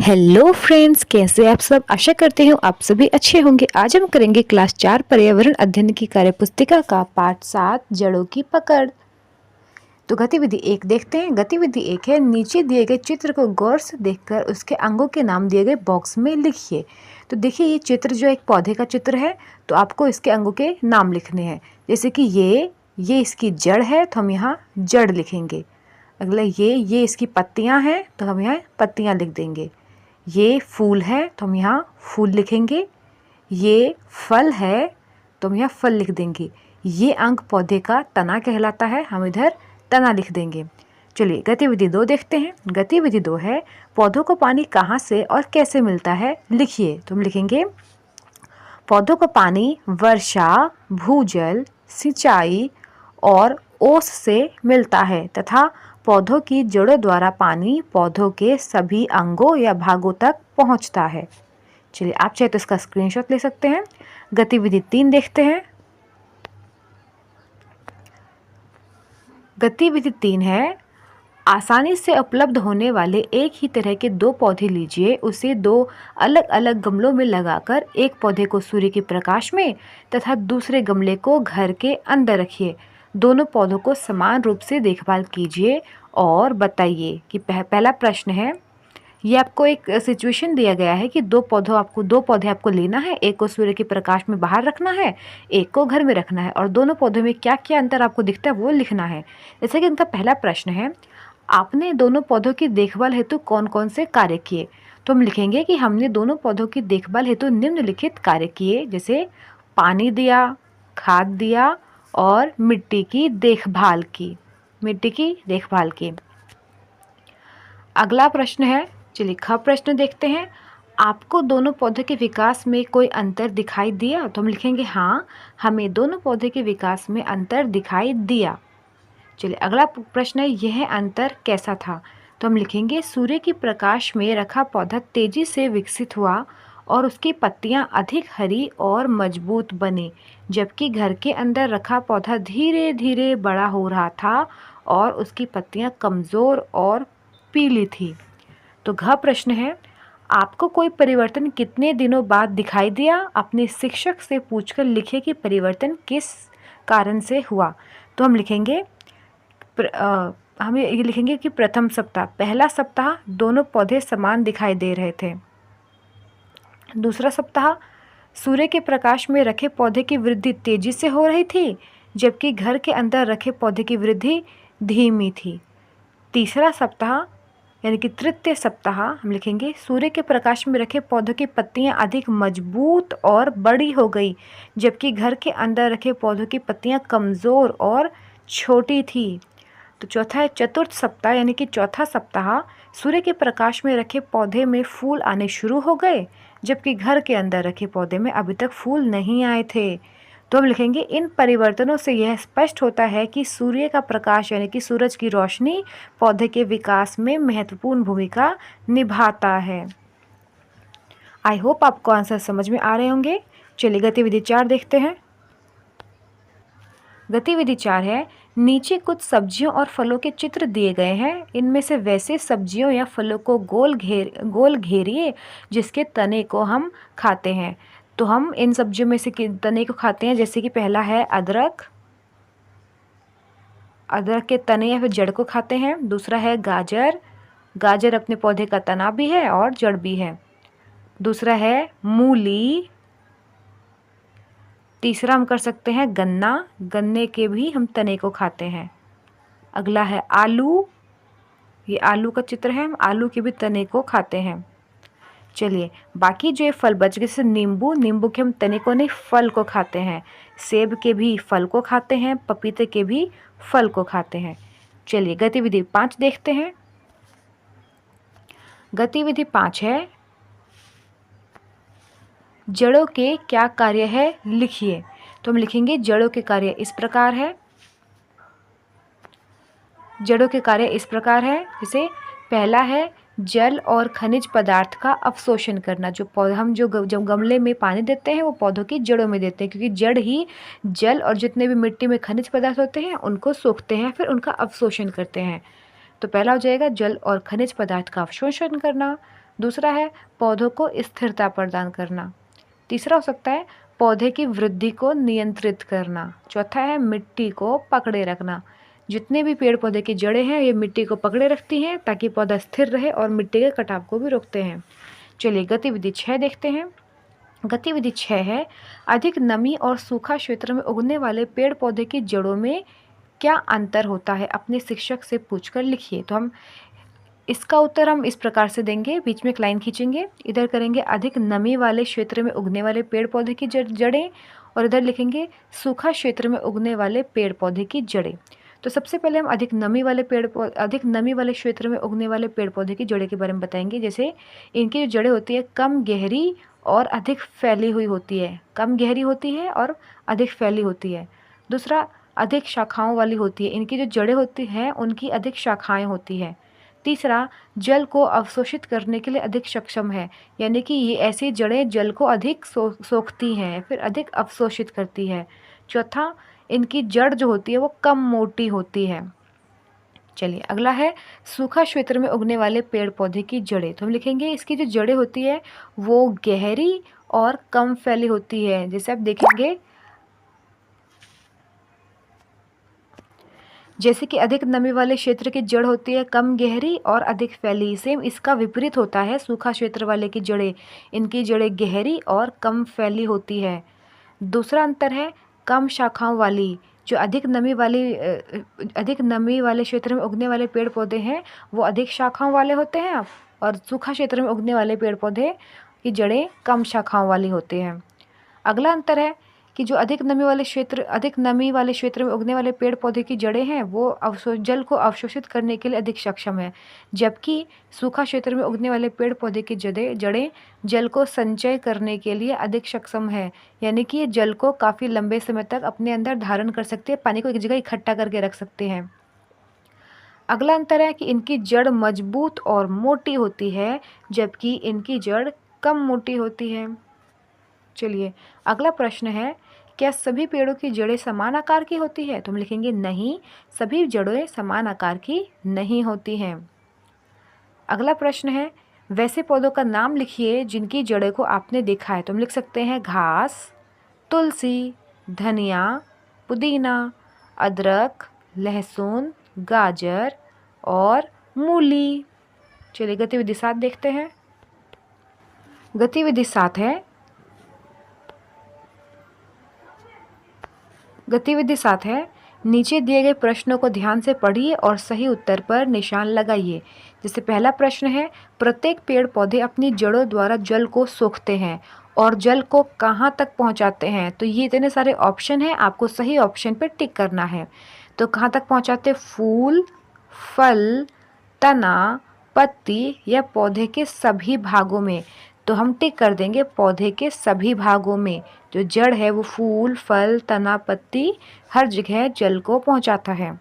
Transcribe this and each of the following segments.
Hello friends, कैसे आप सब। आशा करते हूँ आप सभी अच्छे होंगे। आज हम करेंगे क्लास 4 पर्यावरण अध्ययन की कार्यपुस्तिका का पाठ 7 जड़ों की पकड़। तो गतिविधि 1 देखते हैं। गतिविधि 1 है, नीचे दिए गए चित्र को गौर से देखकर उसके अंगों के नाम दिए गए बॉक्स में लिखिए। तो देखिए, ये चित्र जो एक पौधे का चित्र है, तो आपको इसके अंगों के नाम लिखने हैं। जैसे कि ये इसकी जड़ है, तो हम यहाँ जड़ लिखेंगे। अगला ये इसकी पत्तियाँ हैं, तो हम यहाँ पत्तियाँ लिख देंगे। ये फूल है, तो हम यहाँ फूल लिखेंगे। ये फल है, तो हम यहाँ फल लिख देंगे। ये अंग पौधे का तना कहलाता है, हम इधर तना लिख देंगे। चलिए गतिविधि 2 देखते हैं। गतिविधि 2 है, पौधों को पानी कहाँ से और कैसे मिलता है, लिखिए। तो हम लिखेंगे, पौधों को पानी वर्षा, भूजल, सिंचाई और ओस से मिलता है तथा पौधों की जड़ों द्वारा पानी पौधों के सभी अंगों या भागों तक पहुंचता है। चलिए, आप चाहे तो इसका स्क्रीनशॉट ले सकते हैं। गतिविधि 3 देखते हैं। गतिविधि 3 है, आसानी से उपलब्ध होने वाले एक ही तरह के 2 पौधे लीजिए, उसे 2 अलग अलग गमलों में लगाकर एक पौधे को सूर्य के प्रकाश में तथा दूसरे गमले को घर के अंदर रखिए। दोनों पौधों को समान रूप से देखभाल कीजिए और बताइए कि पहला प्रश्न है, ये आपको एक सिचुएशन दिया गया है कि 2 पौधे आपको लेना है, एक को सूर्य के प्रकाश में बाहर रखना है, एक को घर में रखना है, और दोनों पौधों में क्या क्या अंतर आपको दिखता है वो लिखना है। जैसे कि इनका पहला प्रश्न है, आपने दोनों पौधों की देखभाल हेतु कौन कौन से कार्य किए। तो हम लिखेंगे कि हमने दोनों पौधों की देखभाल हेतु निम्नलिखित कार्य किए, जैसे पानी दिया, खाद दिया और मिट्टी की देखभाल की। अगला प्रश्न है, चलिए ख प्रश्न देखते हैं, आपको दोनों पौधों के विकास में कोई अंतर दिखाई दिया। तो हम लिखेंगे, हाँ, हमें दोनों पौधे के विकास में अंतर दिखाई दिया। चलिए अगला प्रश्न है, यह अंतर कैसा था। तो हम लिखेंगे, सूर्य के प्रकाश में रखा पौधा तेजी से विकसित हुआ और उसकी पत्तियां अधिक हरी और मजबूत बनी, जबकि घर के अंदर रखा पौधा धीरे धीरे बड़ा हो रहा था और उसकी पत्तियां कमज़ोर और पीली थी। तो घ प्रश्न है, आपको कोई परिवर्तन कितने दिनों बाद दिखाई दिया। अपने शिक्षक से पूछकर लिखे कि परिवर्तन किस कारण से हुआ। तो हम लिखेंगे, हम ये लिखेंगे कि प्रथम सप्ताह, पहला सप्ताह दोनों पौधे समान दिखाई दे रहे थे। दूसरा सप्ताह, सूर्य के प्रकाश में रखे पौधे की वृद्धि तेजी से हो रही थी, जबकि घर के अंदर रखे पौधे की वृद्धि धीमी थी। तीसरा सप्ताह यानी कि तृतीय सप्ताह, हम लिखेंगे, सूर्य के प्रकाश में रखे पौधों की पत्तियां अधिक मजबूत और बड़ी हो गई, जबकि घर के अंदर रखे पौधों की पत्तियां कमज़ोर और छोटी थी। तो चौथा है चतुर्थ सप्ताह यानी कि चौथा सप्ताह, सूर्य के प्रकाश में रखे पौधे में फूल आने शुरू हो गए, जबकि घर के अंदर रखे पौधे में अभी तक फूल नहीं आए थे। तो हम लिखेंगे, इन परिवर्तनों से यह स्पष्ट होता है कि सूर्य का प्रकाश यानी कि सूरज की रोशनी पौधे के विकास में महत्वपूर्ण भूमिका निभाता है। आई होप आपको आंसर समझ में आ रहे होंगे। चलिए गतिविधि 4 देखते हैं। गतिविधि 4 है, नीचे कुछ सब्जियों और फलों के चित्र दिए गए हैं। इनमें से वैसे सब्जियों या फलों को गोल घेरिए जिसके तने को हम खाते हैं। तो हम इन सब्जियों में से तने को खाते हैं, जैसे कि पहला है अदरक के तने या फिर जड़ को खाते हैं। दूसरा है गाजर अपने पौधे का तना भी है और जड़ भी है। दूसरा है मूली। तीसरा हम कर सकते हैं गन्ने के भी हम तने को खाते हैं। अगला है आलू, ये आलू का चित्र है, हम आलू के भी तने को खाते हैं। चलिए बाकी जो ये फल बच गए, जैसे नींबू के हम तने को नहीं, फल को खाते हैं। सेब के भी फल को खाते हैं, पपीते के भी फल को खाते हैं। चलिए गतिविधि 5 देखते हैं। गतिविधि 5 है, जड़ों के क्या कार्य है, लिखिए। तो हम लिखेंगे, जड़ों के कार्य इस प्रकार है। जैसे पहला है जल और खनिज पदार्थ का अवशोषण करना। हम जो गमले में पानी देते हैं वो पौधों की जड़ों में देते हैं, क्योंकि जड़ ही जल और जितने भी मिट्टी में खनिज पदार्थ होते हैं उनको सोखते हैं, फिर उनका अवशोषण करते हैं। तो पहला हो जाएगा जल और खनिज पदार्थ का अवशोषण करना। दूसरा है पौधों को स्थिरता प्रदान करना। तीसरा हो सकता है पौधे की वृद्धि को नियंत्रित करना। चौथा है मिट्टी को पकड़े रखना। जितने भी पेड़ पौधे की जड़ें हैं ये मिट्टी को पकड़े रखती हैं ताकि पौधा स्थिर रहे और मिट्टी के कटाव को भी रोकते हैं। चलिए गतिविधि 6 देखते हैं। गतिविधि 6 है अधिक नमी और सूखा क्षेत्र में उगने वाले पेड़ पौधे की जड़ों में क्या अंतर होता है, अपने शिक्षक से पूछकर लिखिए। तो हम इसका उत्तर हम इस प्रकार से देंगे, बीच में एक लाइन खींचेंगे, इधर करेंगे अधिक नमी वाले क्षेत्र में उगने वाले पेड़ पौधे की जड़ें और इधर लिखेंगे सूखा क्षेत्र में उगने वाले पेड़ पौधे की जड़ें। तो सबसे पहले हम अधिक नमी वाले क्षेत्र में उगने वाले पेड़ पौधे की जड़ें के बारे में बताएंगे। जैसे इनकी जो जड़ें होती है कम गहरी और अधिक फैली हुई होती है, कम गहरी होती है और अधिक फैली होती है। दूसरा अधिक शाखाओं वाली होती है, इनकी जो जड़ें होती हैं उनकी अधिक शाखाएं होती है। तीसरा जल को अवशोषित करने के लिए अधिक सक्षम है, यानी कि ये ऐसी जड़ें जल को अधिक सोखती हैं, फिर अधिक अवशोषित करती है। चौथा इनकी जड़ जो होती है वो कम मोटी होती है। चलिए अगला है सूखा क्षेत्र में उगने वाले पेड़ पौधे की जड़ें। तो हम लिखेंगे इसकी जो जड़ें होती है वो गहरी और कम फैली होती है। जैसे आप देखेंगे जैसे कि अधिक नमी वाले क्षेत्र की जड़ होती है कम गहरी और अधिक फैली, सेम इसका विपरीत होता है सूखा क्षेत्र वाले की जड़ें, इनकी जड़ें गहरी और कम फैली होती है। दूसरा अंतर है कम शाखाओं वाली। जो अधिक नमी वाले क्षेत्र में उगने वाले पेड़ पौधे हैं वो अधिक शाखाओं वाले होते हैं और सूखा क्षेत्र में उगने वाले पेड़ पौधे की जड़ें कम शाखाओं वाली होती हैं। अगला अंतर है कि जो अधिक नमी वाले क्षेत्र में उगने वाले पेड़ पौधे की जड़ें हैं वो जल को अवशोषित करने के लिए अधिक सक्षम है, जबकि सूखा क्षेत्र में उगने वाले पेड़ पौधे की जड़ें जल को संचय करने के लिए अधिक सक्षम है, यानी कि ये जल को काफ़ी लंबे समय तक अपने अंदर धारण कर सकते हैं, पानी को एक जगह इकट्ठा करके रख सकते हैं। अगला अंतर है कि इनकी जड़ मजबूत और मोटी होती है, जबकि इनकी जड़ कम मोटी होती है। चलिए अगला प्रश्न है क्या सभी पेड़ों की जड़ें समान आकार की होती है? तो हम लिखेंगे नहीं, सभी जड़ें समान आकार की नहीं होती हैं। अगला प्रश्न है वैसे पौधों का नाम लिखिए जिनकी जड़ें को आपने देखा है। तो हम लिख सकते हैं घास, तुलसी, धनिया, पुदीना, अदरक, लहसुन, गाजर और मूली। चलिए गतिविधि 7 देखते हैं। गतिविधि 7 है नीचे दिए गए प्रश्नों को ध्यान से पढ़िए और सही उत्तर पर निशान लगाइए। जैसे पहला प्रश्न है प्रत्येक पेड़ पौधे अपनी जड़ों द्वारा जल को सोखते हैं और जल को कहाँ तक पहुँचाते हैं? तो ये इतने सारे ऑप्शन हैं, आपको सही ऑप्शन पर टिक करना है। तो कहाँ तक पहुँचाते? फूल, फल, तना, पत्ती या पौधे के सभी भागों में। तो हम टिक कर देंगे पौधे के सभी भागों में। जो जड़ है वो फूल, फल, तना, पत्ती हर जगह जल को पहुंचाता है।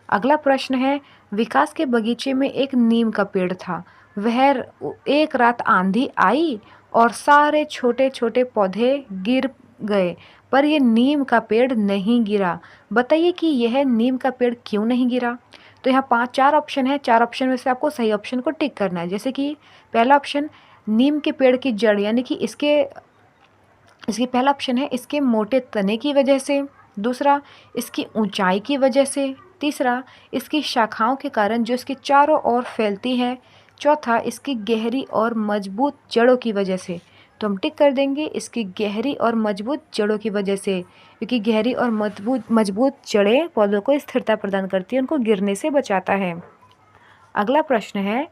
अगला प्रश्न है विकास के बगीचे में एक नीम का पेड़ था। वह एक रात आंधी आई और सारे छोटे छोटे पौधे गिर गए, पर यह नीम का पेड़ नहीं गिरा। बताइए कि यह नीम का पेड़ क्यों नहीं गिरा? तो यहाँ 4 ऑप्शन है, 4 ऑप्शन में से आपको सही ऑप्शन को टिक करना है। जैसे कि पहला ऑप्शन नीम के पेड़ की जड़, यानी कि इसके पहला ऑप्शन है इसके मोटे तने की वजह से, दूसरा इसकी ऊंचाई की वजह से, तीसरा इसकी शाखाओं के कारण जो इसके चारों ओर फैलती है, चौथा इसकी गहरी और मजबूत जड़ों की वजह से। तो हम टिक कर देंगे इसकी गहरी और मजबूत जड़ों की वजह से, क्योंकि गहरी और मजबूत जड़ें पौधों को स्थिरता प्रदान करती है, उनको गिरने से बचाता है। अगला प्रश्न है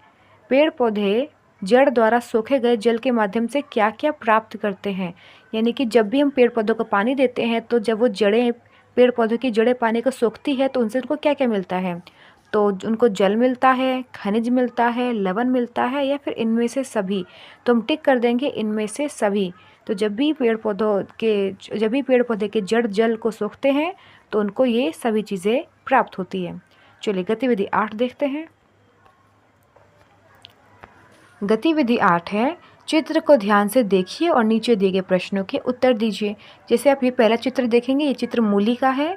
पेड़ पौधे जड़ द्वारा सोखे गए जल के माध्यम से क्या क्या प्राप्त करते हैं? यानी कि जब भी हम पेड़ पौधों को पानी देते हैं तो जब वो जड़ें पेड़ पौधों की जड़ें पानी को सोखती है तो उनसे उनको क्या क्या मिलता है? तो उनको जल मिलता है, खनिज मिलता है, लवण मिलता है या फिर इनमें से सभी। तो हम टिक कर देंगे इनमें से सभी। तो जब भी पेड़ पौधे के जड़ जल को सोखते हैं तो उनको ये सभी चीज़ें प्राप्त होती है। चलिए गतिविधि 8 देखते हैं। गतिविधि 8 है चित्र को ध्यान से देखिए और नीचे दिए गए प्रश्नों के उत्तर दीजिए। जैसे आप ये पहला चित्र देखेंगे, ये चित्र मूली का है,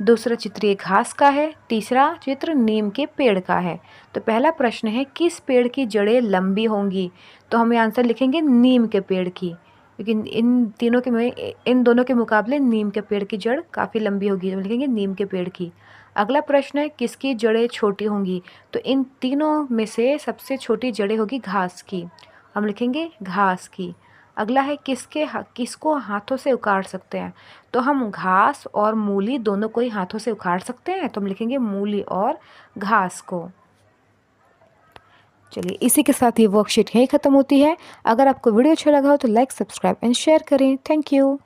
दूसरा चित्र ये घास का है, तीसरा चित्र नीम के पेड़ का है। तो पहला प्रश्न है किस पेड़ की जड़ें लंबी होंगी? तो हमें आंसर लिखेंगे नीम के पेड़ की, क्योंकि इन दोनों के मुकाबले नीम के पेड़ की जड़ काफ़ी लंबी होगी, तो लिखेंगे नीम के पेड़ की। अगला प्रश्न है किसकी जड़ें छोटी होंगी? तो इन तीनों में से सबसे छोटी जड़ें होगी घास की, हम लिखेंगे घास की। अगला है किसको हाथों से उखाड़ सकते हैं? तो हम घास और मूली दोनों को ही हाथों से उखाड़ सकते हैं, तो हम लिखेंगे मूली और घास को। चलिए इसी के साथ ये वर्कशीट यहीं ख़त्म होती है। अगर आपको वीडियो अच्छा लगा हो तो लाइक, सब्सक्राइब एंड शेयर करें। Thank you.